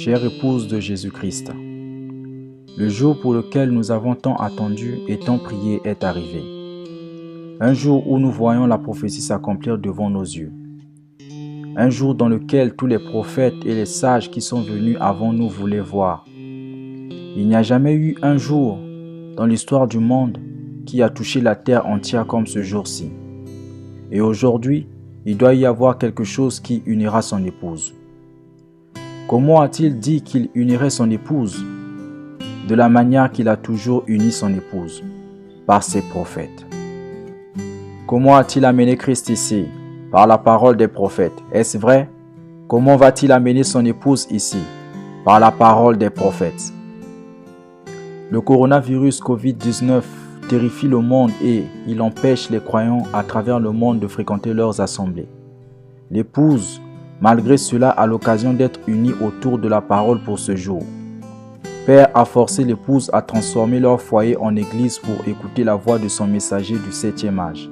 chère épouse de Jésus-Christ, le jour pour lequel nous avons tant attendu et tant prié est arrivé. Un jour où nous voyons la prophétie s'accomplir devant nos yeux. Un jour dans lequel tous les prophètes et les sages qui sont venus avant nous voulaient voir. Il n'y a jamais eu un jour dans l'histoire du monde qui a touché la terre entière comme ce jour-ci. Et aujourd'hui, il doit y avoir quelque chose qui unira son épouse. Comment a-t-il dit qu'il unirait son épouse? De la manière qu'il a toujours uni son épouse, par ses prophètes. Comment a-t-il amené Christ ici? Par la parole des prophètes. Est-ce vrai? Comment va-t-il amener son épouse ici? Par la parole des prophètes. Le coronavirus Covid-19 terrifie le monde et il empêche les croyants à travers le monde de fréquenter leurs assemblées. L'épouse, malgré cela, a l'occasion d'être unie autour de la parole pour ce jour. Père a forcé l'épouse à transformer leur foyer en église pour écouter la voix de son messager du 7e âge.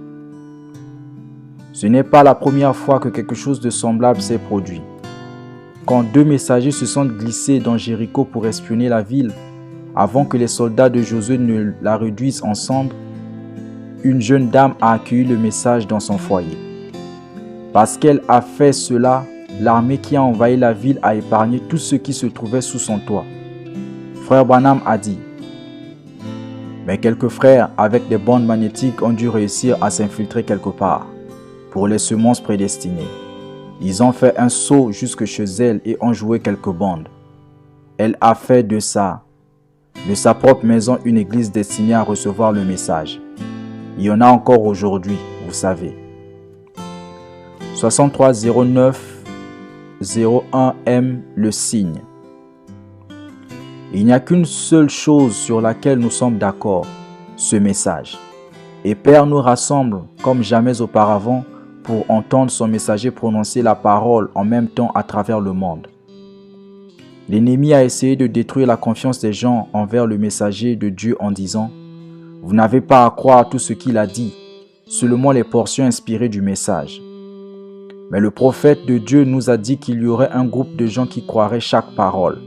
Ce n'est pas la première fois que quelque chose de semblable s'est produit. Quand deux messagers se sont glissés dans Jéricho pour espionner la ville, avant que les soldats de Josué ne la réduisent en cendres, une jeune dame a accueilli le message dans son foyer. Parce qu'elle a fait cela, l'armée qui a envahi la ville a épargné tout ce qui se trouvait sous son toit. Frère Branham a dit, mais quelques frères avec des bandes magnétiques ont dû réussir à s'infiltrer quelque part pour les semences prédestinées. Ils ont fait un saut jusque chez elle et ont joué quelques bandes. Elle a fait de sa propre maison une église destinée à recevoir le message. Il y en a encore aujourd'hui, vous savez. 630901M le signe. Il n'y a qu'une seule chose sur laquelle nous sommes d'accord, ce message. Et Père nous rassemble comme jamais auparavant pour entendre son messager prononcer la parole en même temps à travers le monde. L'ennemi a essayé de détruire la confiance des gens envers le messager de Dieu en disant « Vous n'avez pas à croire tout ce qu'il a dit, seulement les portions inspirées du message. » Mais le prophète de Dieu nous a dit qu'il y aurait un groupe de gens qui croiraient chaque parole.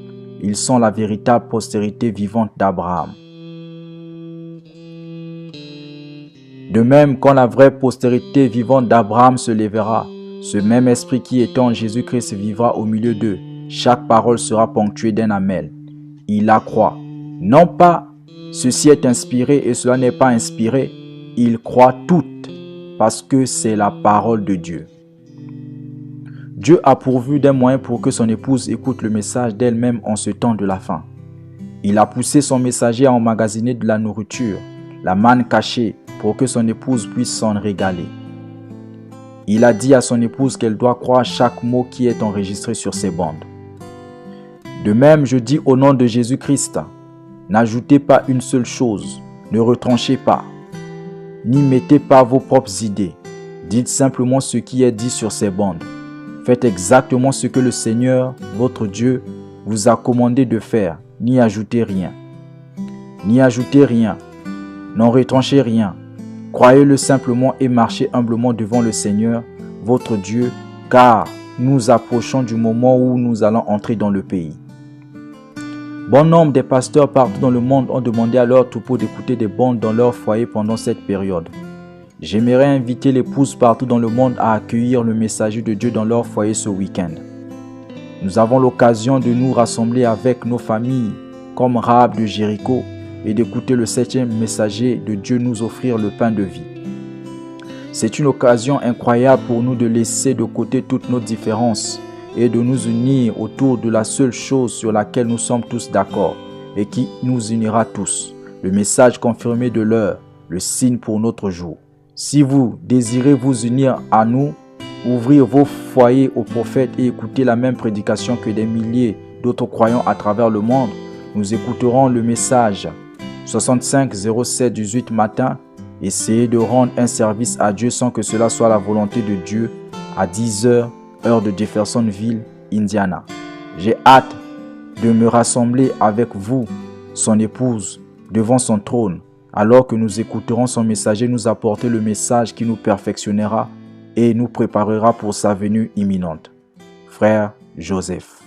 Ils sont la véritable postérité vivante d'Abraham. De même, quand la vraie postérité vivante d'Abraham se lèvera, ce même esprit qui était en Jésus-Christ vivra au milieu d'eux. Chaque parole sera ponctuée d'un amen. Il la croit. Non pas ceci est inspiré et cela n'est pas inspiré. Il croit toutes parce que c'est la parole de Dieu. Dieu a pourvu d'un moyen pour que son épouse écoute le message d'elle-même en ce temps de la faim. Il a poussé son messager à emmagasiner de la nourriture, la manne cachée, pour que son épouse puisse s'en régaler. Il a dit à son épouse qu'elle doit croire chaque mot qui est enregistré sur ses bandes. De même, je dis au nom de Jésus-Christ, n'ajoutez pas une seule chose, ne retranchez pas, n'y mettez pas vos propres idées. Dites simplement ce qui est dit sur ces bandes. Faites exactement ce que le Seigneur, votre Dieu, vous a commandé de faire. N'y ajoutez rien. N'y ajoutez rien. N'en retranchez rien. Croyez-le simplement et marchez humblement devant le Seigneur, votre Dieu, car nous approchons du moment où nous allons entrer dans le pays. Bon nombre des pasteurs partout dans le monde ont demandé à leur troupeau d'écouter des bandes dans leur foyer pendant cette période. J'aimerais inviter l'épouse partout dans le monde à accueillir le messager de Dieu dans leur foyer ce week-end. Nous avons l'occasion de nous rassembler avec nos familles comme Rahab de Jéricho et d'écouter le 7e messager de Dieu nous offrir le pain de vie. C'est une occasion incroyable pour nous de laisser de côté toutes nos différences et de nous unir autour de la seule chose sur laquelle nous sommes tous d'accord et qui nous unira tous, le message confirmé de l'heure, le signe pour notre jour. Si vous désirez vous unir à nous, ouvrir vos foyers aux prophètes et écouter la même prédication que des milliers d'autres croyants à travers le monde, nous écouterons le message 65 07 18 matin. Essayez de rendre un service à Dieu sans que cela soit la volonté de Dieu à 10h, heure de Jeffersonville, Indiana. J'ai hâte de me rassembler avec vous, son épouse, devant son trône, alors que nous écouterons son messager nous apporter le message qui nous perfectionnera et nous préparera pour sa venue imminente. Frère Joseph.